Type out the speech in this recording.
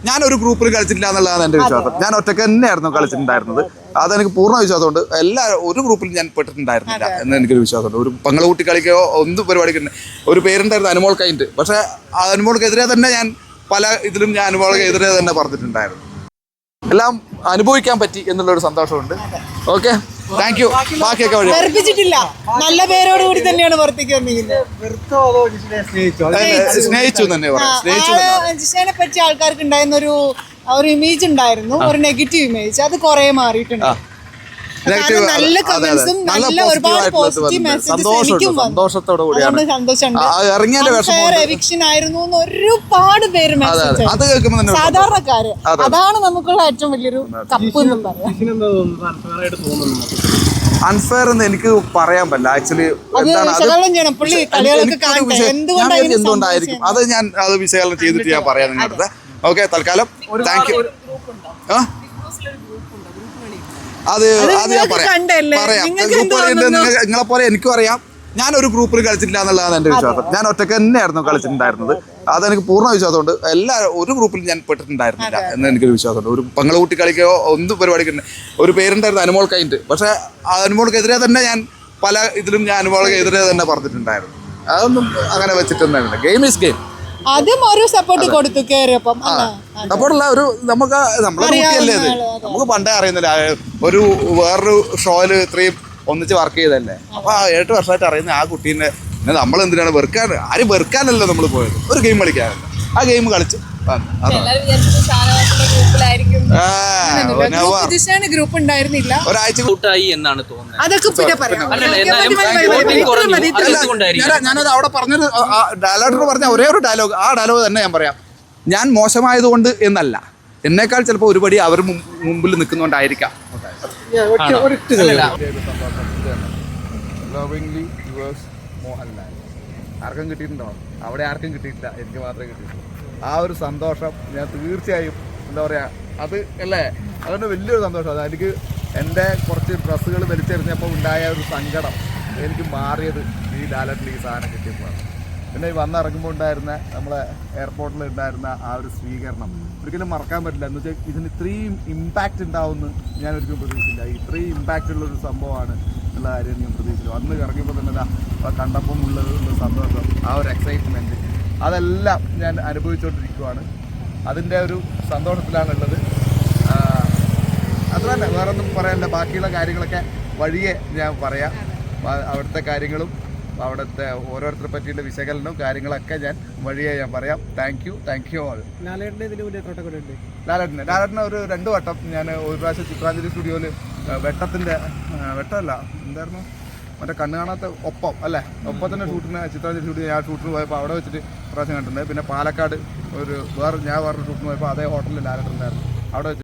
ഞാനൊരു ഗ്രൂപ്പിൽ കളിച്ചിട്ടില്ല എന്നുള്ളതാണ് എൻ്റെ വിശ്വാസം. ഞാൻ ഒറ്റയ്ക്ക് തന്നെയായിരുന്നു കളിച്ചിട്ടുണ്ടായിരുന്നത്. അതെനിക്ക് പൂർണ്ണ വിശ്വാസമുണ്ട്. ഒരു ഗ്രൂപ്പിലും ഞാൻ പെട്ടിട്ടുണ്ടായിരുന്നില്ല എന്ന് എനിക്കൊരു വിശ്വാസമുണ്ട്. ഒരു പങ്ങളൂട്ടി കളിക്കുകയോ ഒന്നും പരിപാടിക്ക് ഒരു പേരുണ്ടായിരുന്നു അനുമോൾ കൈൻഡ്. പക്ഷേ ആ അനുമോൾക്കെതിരെ തന്നെ ഞാൻ പല ഇതിലും ഞാൻ അനുമോൾക്കെതിരെ തന്നെ പറഞ്ഞിട്ടുണ്ടായിരുന്നു. എല്ലാം അനുഭവിക്കാൻ പറ്റി എന്നുള്ളൊരു സന്തോഷമുണ്ട്. Okay, thank you. ബാക്കിയൊക്കെ വഴി വെറുപ്പിച്ചിട്ടില്ല, നല്ല പേരോട് കൂടി തന്നെയാണ് സ്നേഹിച്ചു തന്നെ പറയാം. ജിഷേനെ പറ്റി ആൾക്കാർക്ക് ഉണ്ടായിരുന്ന ഒരു ഇമേജ് ഉണ്ടായിരുന്നു, ഒരു നെഗറ്റീവ് ഇമേജ്. അത് കുറെ മാറിയിട്ടുണ്ട്. നല്ല കമന്റ്സും നല്ല ഒരുപാട് പോസിറ്റീവ് മെസ്സേജസ് സന്തോഷത്തോടെ എവിക്ഷൻ ആയിരുന്നു ഒരുപാട് പേര് മെസ്സേജ്. സാധാരണക്കാര്, അതാണ് നമുക്കുള്ള ഏറ്റവും വലിയൊരു കപ്പ് എന്ന് പറയാം. അൺഫെയർ എന്ന് എനിക്ക് പറയാൻ പറ്റില്ല. ആക്ച്വലി എന്തുകൊണ്ടായിരിക്കും അത് ഞാൻ വിശകലനം ചെയ്തിട്ട് ഞാൻ പറയാം നിങ്ങളുടെ അടുത്ത്. ഓക്കെ, തൽക്കാലം താങ്ക് യു. അത് ഞാൻ പറയാം. നിങ്ങളെ പോലെ എനിക്കും അറിയാം. ഞാനൊരു ഗ്രൂപ്പിൽ കളിച്ചിട്ടില്ല എന്നുള്ളതാണ് എൻ്റെ വിശ്വാസം. ഞാൻ ഒറ്റയ്ക്ക് തന്നെയായിരുന്നു കളിച്ചിട്ടുണ്ടായിരുന്നത്. അതെനിക്ക് പൂർണ്ണ വിശ്വാസമുണ്ട്. ഒരു ഗ്രൂപ്പിലും ഞാൻ പെട്ടിട്ടുണ്ടായിരുന്നില്ല എന്ന് എനിക്കൊരു വിശ്വാസമുണ്ട്. ഒരു പങ്ങളൂട്ടി കളിക്കുകയോ ഒന്നും പരിപാടിക്ക് ഒരു പേരുണ്ടായിരുന്നു അനുമോൾ കൈൻഡ്. പക്ഷേ ആ അനുമോൾക്കെതിരെ തന്നെ ഞാൻ പല ഇതിലും ഞാൻ അനുമോൾക്കെതിരെ തന്നെ പറഞ്ഞിട്ടുണ്ടായിരുന്നു. അതൊന്നും അങ്ങനെ വെച്ചിട്ടൊന്നുമില്ല. Game is game. അതും ഒരു സപ്പോർട്ട് കൊടുത്തു കയറിയപ്പം. സപ്പോർട്ടുള്ള ഒരു നമ്മളെ കുട്ടിയല്ലേ അത്. നമുക്ക് പണ്ടേ അറിയുന്നില്ല. ഒരു വേറൊരു ഷോയില് ഇത്രയും ഒന്നിച്ച് വർക്ക് ചെയ്തല്ലേ. അപ്പൊ 8 വർഷമായിട്ട് അറിയുന്ന ആ കുട്ടീനെ നമ്മൾ എന്തിനാണ് ആരും വെറുക്കാനല്ലോ നമ്മൾ പോയത്. ഒരു ഗെയിം കളിക്കാനല്ല, ആ ഗെയിം കളിച്ച് ഗ്രൂപ്പ് ഉണ്ടായിരുന്നില്ല. ഒരാഴ്ച എന്നാണ് തോന്നുന്നത്. അതൊക്കെ പിന്നെ പറയാം. ഞാനത് അവിടെ പറഞ്ഞൊരു ഡയലോഗർ പറഞ്ഞ ഒരേ ഒരു ഡയലോഗ്, ആ ഡയലോഗ് തന്നെ ഞാൻ പറയാം. ഞാൻ മോശമായതുകൊണ്ട് എന്നല്ല, എന്നേക്കാൾ ചിലപ്പോൾ ഒരുപടി അവർ മുമ്പിൽ നിൽക്കുന്നുണ്ടായിരിക്കാം. ആർക്കും കിട്ടിയിട്ടുണ്ടോ? അവിടെ ആർക്കും കിട്ടിയിട്ടില്ല, എനിക്ക് മാത്രമേ കിട്ടിയിട്ടുള്ളൂ. ആ ഒരു സന്തോഷം ഞാൻ തീർച്ചയായും എന്താ പറയുക, അത് അല്ലേ, അതുകൊണ്ട് വലിയൊരു സന്തോഷം. അത് എനിക്ക് എൻ്റെ കുറച്ച് ഡ്രസ്സുകൾ വലിച്ചെറിഞ്ഞപ്പോൾ ഉണ്ടായ ഒരു സങ്കടം എനിക്ക് മാറിയത് ഈ ലാലറ്റിൽ ഈ സാധനം കിട്ടിയപ്പോഴാണ്. പിന്നെ ഈ വന്നിറങ്ങുമ്പോൾ ഉണ്ടായിരുന്ന നമ്മളെ എയർപോർട്ടിൽ ഉണ്ടായിരുന്ന ആ ഒരു സ്വീകരണം ഒരിക്കലും മറക്കാൻ പറ്റില്ല. എന്ന് വെച്ചാൽ ഇതിന് ഇത്രയും ഇമ്പാക്റ്റ് ഉണ്ടാവുമെന്ന് ഞാൻ ഒരിക്കലും പ്രതീക്ഷിച്ചില്ല. ഇത്രയും ഇമ്പാക്റ്റ് ഉള്ളൊരു സംഭവമാണ് എന്നുള്ള കാര്യം ഞാൻ പ്രതീക്ഷിച്ചു. അന്ന് ഇറങ്ങിയപ്പോൾ തന്നെ കണ്ടപ്പം ഉള്ള സന്തോഷം, ആ ഒരു എക്സൈറ്റ്മെൻറ്റ്, അതെല്ലാം ഞാൻ അനുഭവിച്ചുകൊണ്ടിരിക്കുവാണ്. അതിൻ്റെ ഒരു സന്തോഷത്തിലാണുള്ളത്. അത് തന്നെ, വേറെ ഒന്നും പറയാനില്ല. ബാക്കിയുള്ള കാര്യങ്ങളൊക്കെ വഴിയെ ഞാൻ പറയാം. അവിടുത്തെ കാര്യങ്ങളും അവിടുത്തെ ഓരോരുത്തരെ പറ്റിയുള്ള വിശകലനവും കാര്യങ്ങളൊക്കെ ഞാൻ വഴിയെ ഞാൻ പറയാം. Thank you all. ലാലേട്ടന് ഒരു 2 വട്ടം ഞാൻ ഒരു പ്രാവശ്യം ചിത്രാഞ്ജലി സ്റ്റുഡിയോയിൽ വെട്ടമല്ല എന്തായിരുന്നു, മറ്റേ കണ്ണ് കാണാത്ത ഒപ്പം അല്ലേ, ഒപ്പത്തിൻ്റെ ഷൂട്ടിന് ചിത്രാഞ്ജലി സ്റ്റുഡിയോ ഞാൻ ഷൂട്ടിന് പോയപ്പോൾ അവിടെ വെച്ചിട്ട് പ്രാവശ്യം കണ്ടിട്ടുണ്ട്. പിന്നെ പാലക്കാട് ഞാൻ വേറൊരു ഷൂട്ടിന് പോയപ്പോൾ അതേ ഹോട്ടലിൽ ലാലേട്ടനുണ്ടായിരുന്നു, അവിടെ വെച്ച്